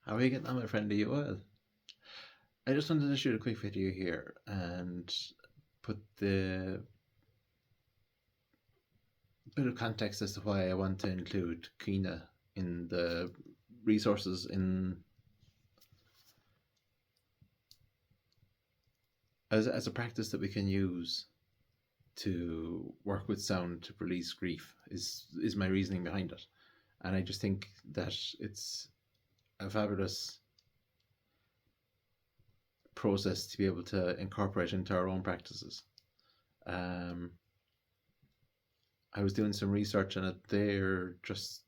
How are you getting on, my friend? Are you well? I just wanted to shoot a quick video here and put the bit of context as to why I want to include Caoineadh in the resources in as a practice that we can use to work with sound to release grief is my reasoning behind it. And I just think that it's a fabulous process to be able to incorporate into our own practices. Um, I was doing some research on it there, just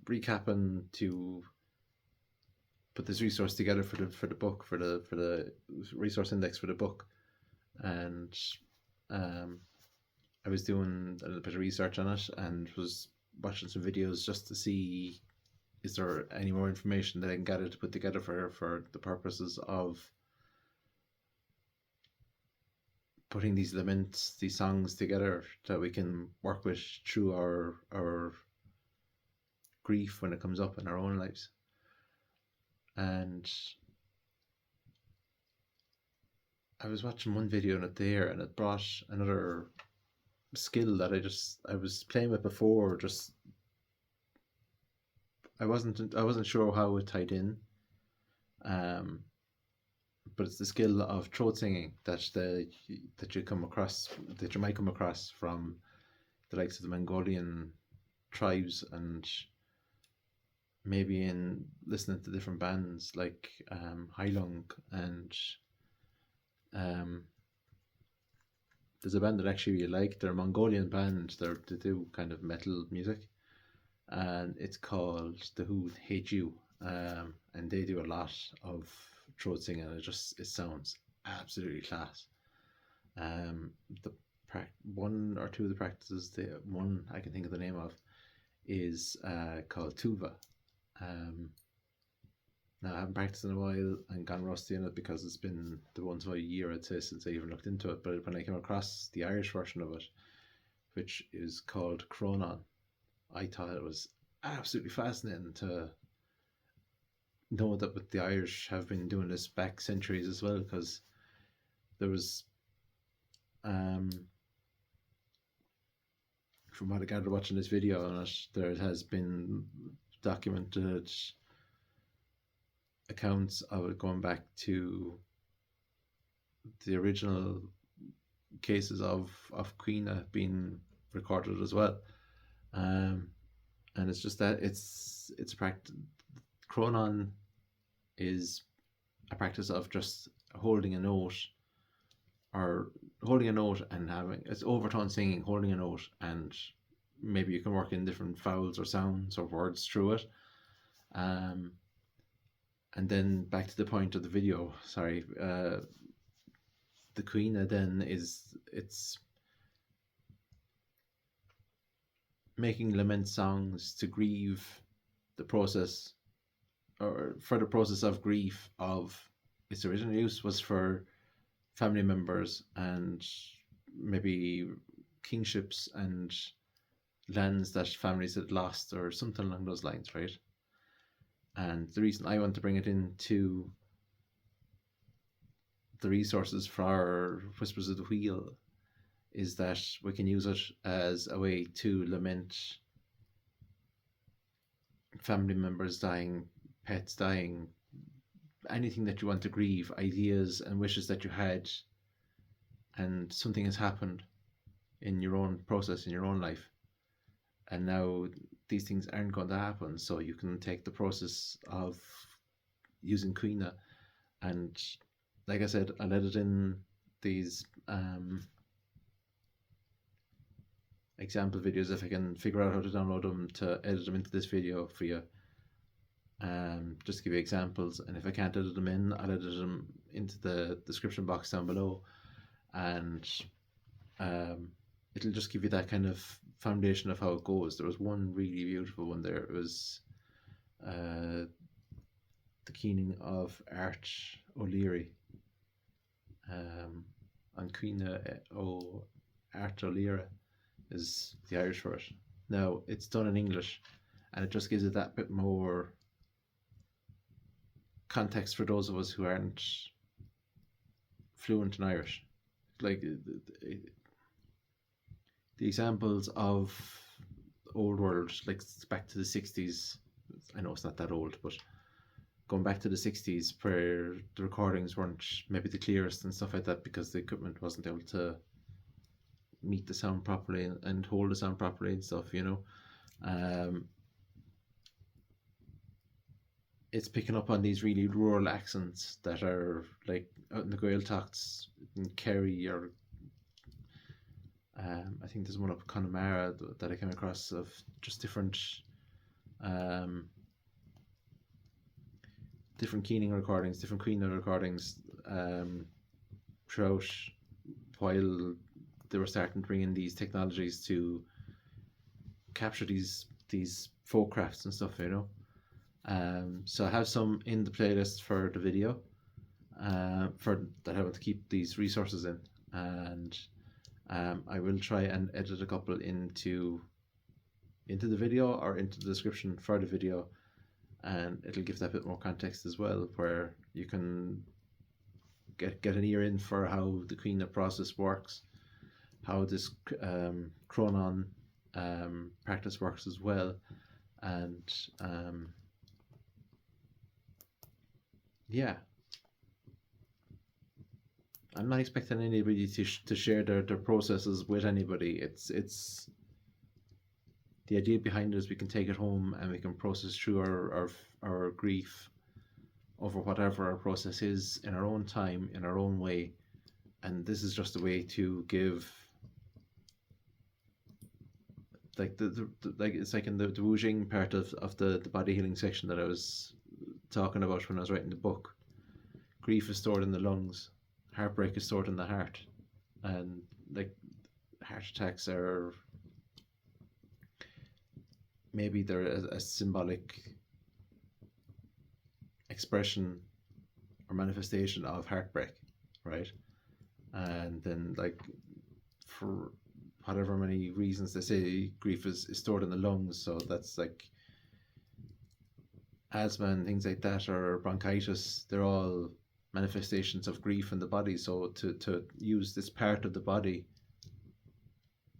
recapping to put this resource together for the book for the resource index for the book, and um, I was doing a little bit of research on it and was watching some videos just to see is there any more information that I can gather to put together for the purposes of putting these laments, these songs together that we can work with through our grief when it comes up in our own lives. And I was watching one video on it there, and it brought another skill that I was playing with before. Just I wasn't sure how it tied in, but it's the skill of throat singing that you might come across from the likes of the Mongolian tribes, and maybe in listening to different bands like Heilung, and there's a band that I actually really like. They're a Mongolian band. They do kind of metal music, and it's called The Who Hate You, and they do a lot of throat singing. It sounds absolutely class. The one or two of the practices, the one I can think of the name of, is called Tuva. Now I haven't practiced in a while and gone rusty in it because it's been the once a year, I'd say, since I even looked into it. But when I came across the Irish version of it, which is called Cronan, I thought it was absolutely fascinating to know that the Irish have been doing this back centuries as well, because there was, from what I gathered watching this video on it, there has been documented accounts of it going back to the original cases of Caoineadh being recorded as well. And it's just that it's a practice. Cronan is a practice of just holding a note and having it's overtone singing, holding a note, and maybe you can work in different vowels or sounds or words through it. And then back to the point of the video, sorry, the Caoineadh then it's making lament songs to grieve the process, or for the process of grief of its original use was for family members and maybe kingships and lands that families had lost or something along those lines, right? And the reason I want to bring it into the resources for Whispers of the Wheel is that we can use it as a way to lament family members dying, pets dying, anything that you want to grieve, ideas and wishes that you had, and something has happened in your own process, in your own life, and now these things aren't going to happen. So you can take the process of using Caoineadh, and like I said, I'll edit in these example videos if I can figure out how to download them to edit them into this video for you. Just to give you examples, and if I can't edit them in, I'll edit them into the description box down below, and it'll just give you that kind of foundation of how it goes. There was one really beautiful one there. It was the keening of Art O'Leary, and Caoineadh o Art O'Leary is the Irish for it. Now it's done in English, and it just gives it that bit more context for those of us who aren't fluent in Irish. Like the examples of old world, like back to the 60s. I know it's not that old, but going back to the 60s where the recordings weren't maybe the clearest and stuff like that because the equipment wasn't able to meet the sound properly and hold the sound properly and stuff, you know. It's picking up on these really rural accents that are like out in the Gaeltachts in Kerry, or I think there's one up Connemara that I came across of just different Keening recordings, different Caoineadh recordings throughout while they were starting to bring in these technologies to capture these folk crafts and stuff, you know. So I have some in the playlist for the video for that I want to keep these resources in, and I will try and edit a couple into the video or into the description for the video, and it'll give that bit more context as well, where you can get an ear in for how the Caoineadh process works, how this chronon practice works as well, and yeah, I'm not expecting anybody to share their processes with anybody. It's the idea behind it is we can take it home and we can process through our grief over whatever our process is in our own time, in our own way. And this is just a way to give, like like it's like in the Wu Jing part of the body healing section that I was talking about when I was writing the book. Grief is stored in the lungs, heartbreak is stored in the heart, and like heart attacks are maybe they're a symbolic expression or manifestation of heartbreak, right? And then like for whatever many reasons they say grief is stored in the lungs, so that's like asthma and things like that, or bronchitis, they're all manifestations of grief in the body. So to use this part of the body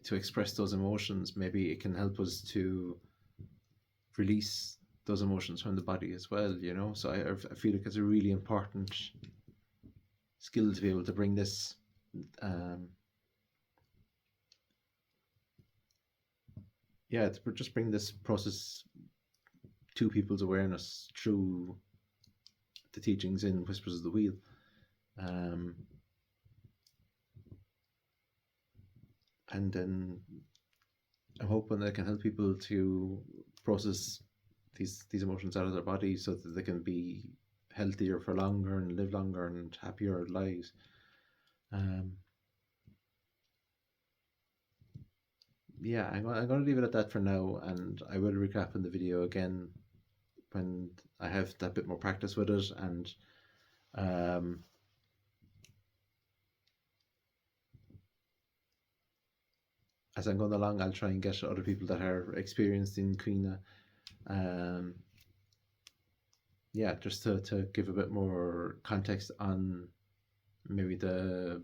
to express those emotions, maybe it can help us to release those emotions from the body as well, you know. So I feel like it's a really important skill to be able to bring this to just bring this process to people's awareness through the teachings in Whispers of the Wheel. And then I'm hoping that I can help people to process these emotions out of their body so that they can be healthier for longer and live longer and happier lives. Yeah, I'm going to leave it at that for now, and I will recap in the video again when I have that bit more practice with it, and as I'm going along, I'll try and get other people that are experienced in Caoineadh, just to give a bit more context on maybe the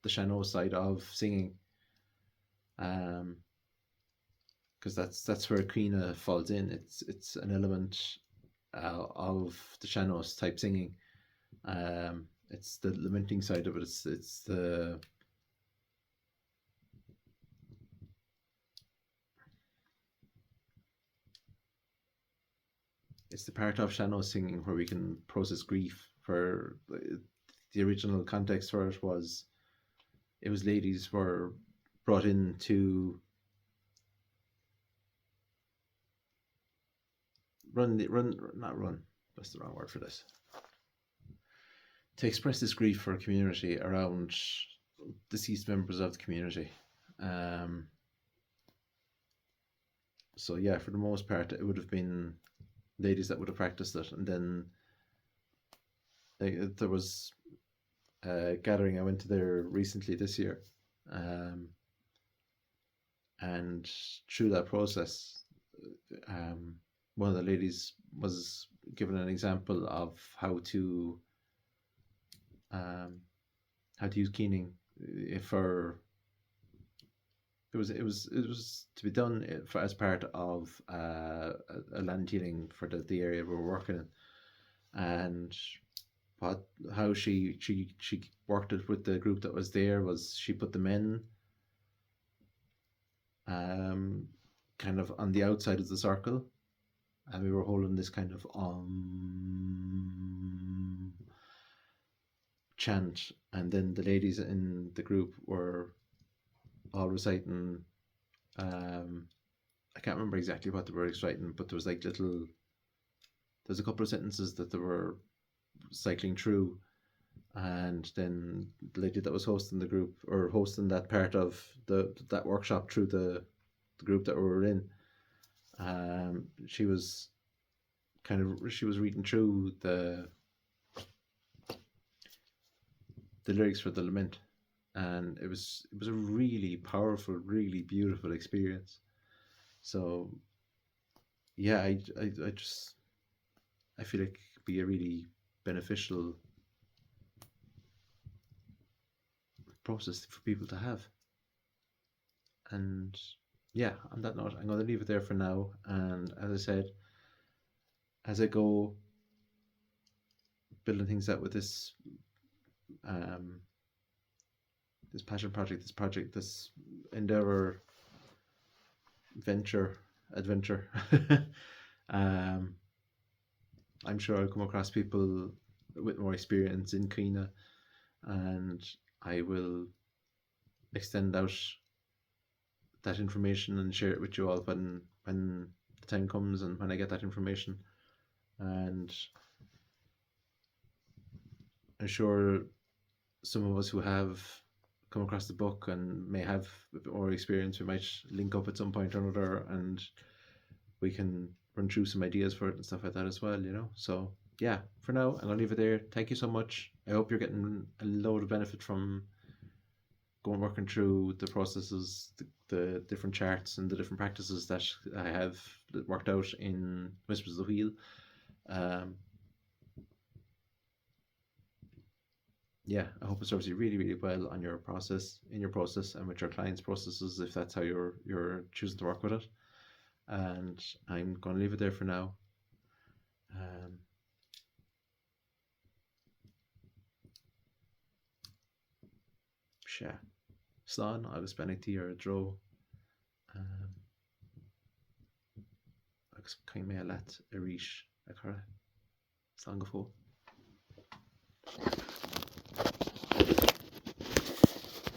Shano side of singing, because that's where Caoineadh falls in. It's an element of the Shanos type singing. It's the lamenting side of it. It's the part of Shano singing where we can process grief. For the original context for it was ladies were brought in to that's the wrong word for this, to express this grief for a community around deceased members of the community. So yeah, for the most part it would have been ladies that would have practiced it, and then there was a gathering I went to there recently this year, and through that process, one of the ladies was given an example of um, how to use keening for it was to be done as part of a land healing for the area we were working in, and what how she worked it with the group that was there was she put the men um, kind of on the outside of the circle, and we were holding this kind of chant, and then the ladies in the group were all reciting. I can't remember exactly what they were reciting, but there was like there's a couple of sentences that they were cycling through, and then the lady that was hosting the group or hosting that part of that workshop through the group that we were in, she was she was reading through the lyrics for the lament, and it was a really powerful, really beautiful experience. So yeah, I just I feel like it could be a really beneficial process for people to have. And yeah, on that note, I'm going to leave it there for now. And as I said, as I go building things out with um, this passion project, this endeavor, adventure, um, I'm sure I'll come across people with more experience in Caoineadh, and I will extend out that information and share it with you all when the time comes and when I get that information. And I'm sure some of us who have come across the book and may have a bit more experience, we might link up at some point or another, and we can run through some ideas for it and stuff like that as well, you know. So yeah, for now I'm gonna leave it there. Thank you so much. I hope you're getting a load of benefit from going working through the processes, the different charts and the different practices that I have worked out in Whispers of the Wheel. Um, yeah, I hope it serves you really, really well on your process, in your process, and with your clients' processes, if that's how you're choosing to work with it. And I'm going to leave it there for now. Se. Slán agus benachtaí ar a dro, agus caiim mé leat a ríis a chur. Slán go fóill.